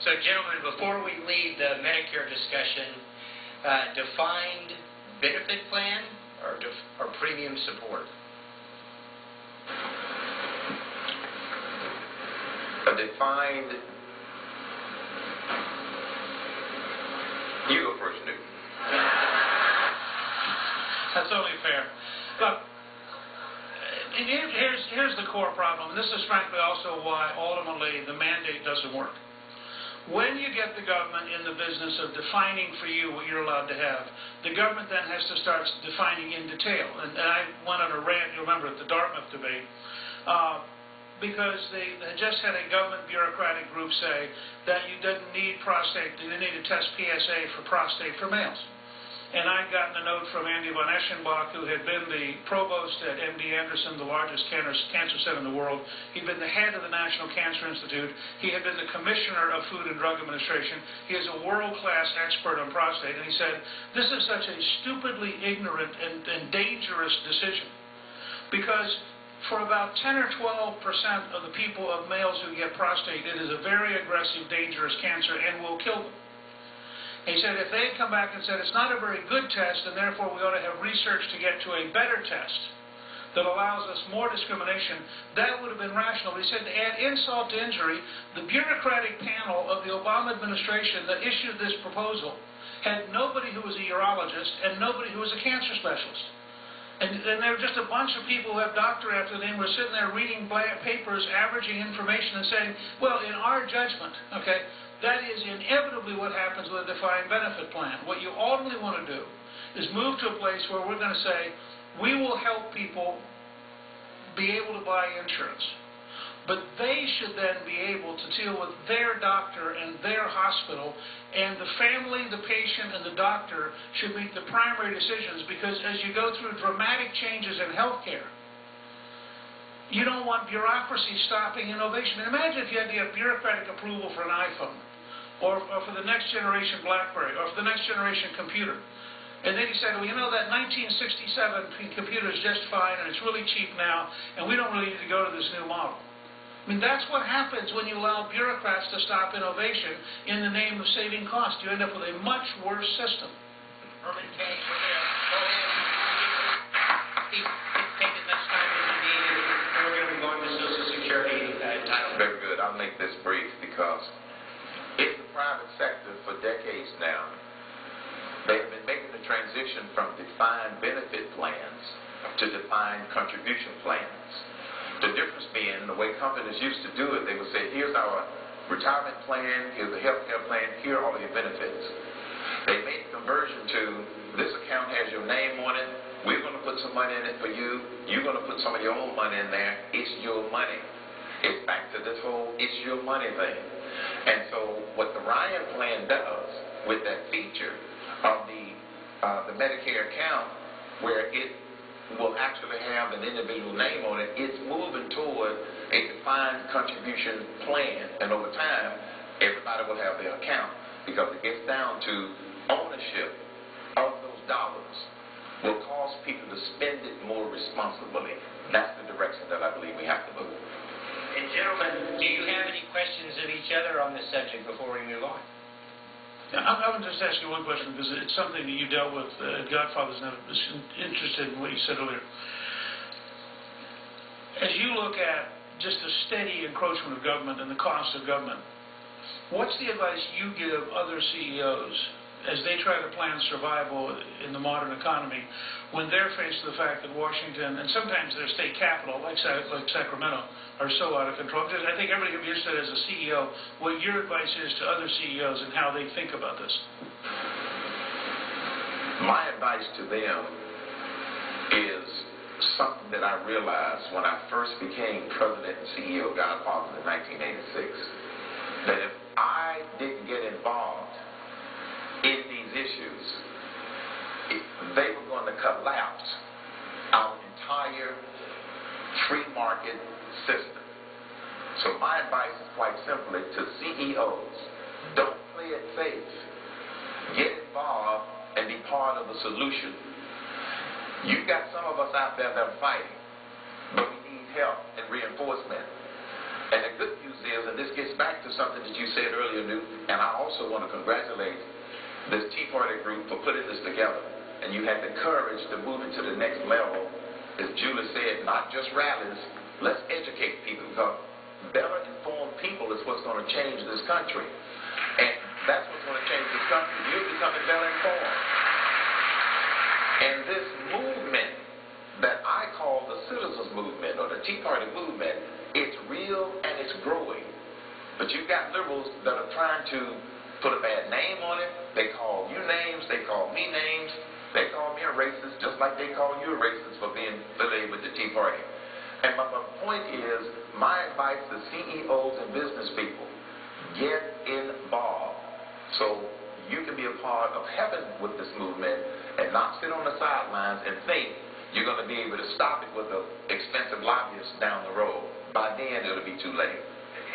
So, gentlemen, before we leave the Medicare discussion, defined benefit plan or premium support? A defined... You go first, Newt. That's only fair. Look, here's the core problem. This is frankly also why ultimately the mandate doesn't work. When you get the government in the business of defining for you what you're allowed to have, the government then has to start defining in detail. And I went on a rant, you remember, at the Dartmouth debate, because they just had a government bureaucratic group say that you didn't need prostate, you didn't need to test PSA for prostate for males. And I'd gotten a note from Andy von Eschenbach, who had been the provost at MD Anderson, the largest cancer center in the world. He'd been the head of the National Cancer Institute. He had been the commissioner of Food and Drug Administration. He is a world-class expert on prostate. And he said, this is such a stupidly ignorant and dangerous decision. Because for about 10 or 12% of the people, of males who get prostate, it is a very aggressive, dangerous cancer and will kill them. He said if they had come back and said it's not a very good test and therefore we ought to have research to get to a better test that allows us more discrimination, that would have been rational. But he said to add insult to injury, the bureaucratic panel of the Obama administration that issued this proposal had nobody who was a urologist and nobody who was a cancer specialist. And there were just a bunch of people who have doctor after the name were sitting there reading papers, averaging information and saying, well, in our judgment, okay, that is inevitably what happens with a defined benefit plan. What you ultimately want to do is move to a place where we're going to say, we will help people be able to buy insurance. But they should then be able to deal with their doctor and their hospital, and the family, the patient, and the doctor should make the primary decisions, because as you go through dramatic changes in healthcare, you don't want bureaucracy stopping innovation. Imagine if you had to get bureaucratic approval for an iPhone, or for the next generation BlackBerry, or for the next generation computer. And then he said, well, you know, that 1967 computer is just fine, and it's really cheap now, and we don't really need to go to this new model. I mean, that's what happens when you allow bureaucrats to stop innovation in the name of saving costs. You end up with a much worse system. Herman, Cain, we're going to go ahead. Keep taking as much time as you need, and we're going to be going to Social Security entitlement. Very good. I'll make this brief because in the private sector for decades now, they have been making the transition from defined benefit plans to defined contribution plans. The difference being the way companies used to do it, they would say, here's our retirement plan, here's the health care plan, here are all your benefits. They made the conversion to this account has your name on it, we're going to put some money in it for you, you're going to put some of your own money in there, it's your money. It's back to this whole it's your money thing. And so what the Ryan plan does with that feature of the Medicare account, where it will actually have an individual name on it, it's moving toward a defined contribution plan. And over time, everybody will have their account, because it gets down to ownership of those dollars will cause people to spend it more responsibly. That's the direction that I believe we have to move. And gentlemen, do you have any questions of each other on this subject before we move on? Yeah, I would just ask you one question, because it's something that you dealt with at Godfathers, and I was interested in what you said earlier. As you look at just the steady encroachment of government and the cost of government, what's the advice you give other CEOs as they try to plan survival in the modern economy when they're faced with the fact that Washington, and sometimes their state capital, like Sacramento, are so out of control? Because I think everybody would be interested as a CEO what your advice is to other CEOs and how they think about this. My advice to them is something that I realized when I first became president and CEO of Godfathers in 1986, that if I didn't get involved in these issues, they were going to collapse our entire free market system. So my advice is quite simply to CEOs, don't play it safe. Get involved and be part of the solution. You've got some of us out there that are fighting, but we need help and reinforcement. And the good news is, and this gets back to something that you said earlier, Newt, and I also want to congratulate this Tea Party group for putting this together. And you had the courage to move it to the next level. As Julie said, not just rallies, let's educate people, because better informed people is what's going to change this country. And that's what's going to change this country. You're becoming better informed. And this movement that I call the citizens movement or the Tea Party movement, it's real and it's growing. But you've got liberals that are trying to put a bad name on it. They call you names, they call me names, they call me a racist just like they call you a racist for being affiliated with the Tea Party. And my point is, my advice to CEOs and business people, get involved so you can be a part of heaven with this movement and not sit on the sidelines and think you're going to be able to stop it with an expensive lobbyist down the road. By then, it'll be too late.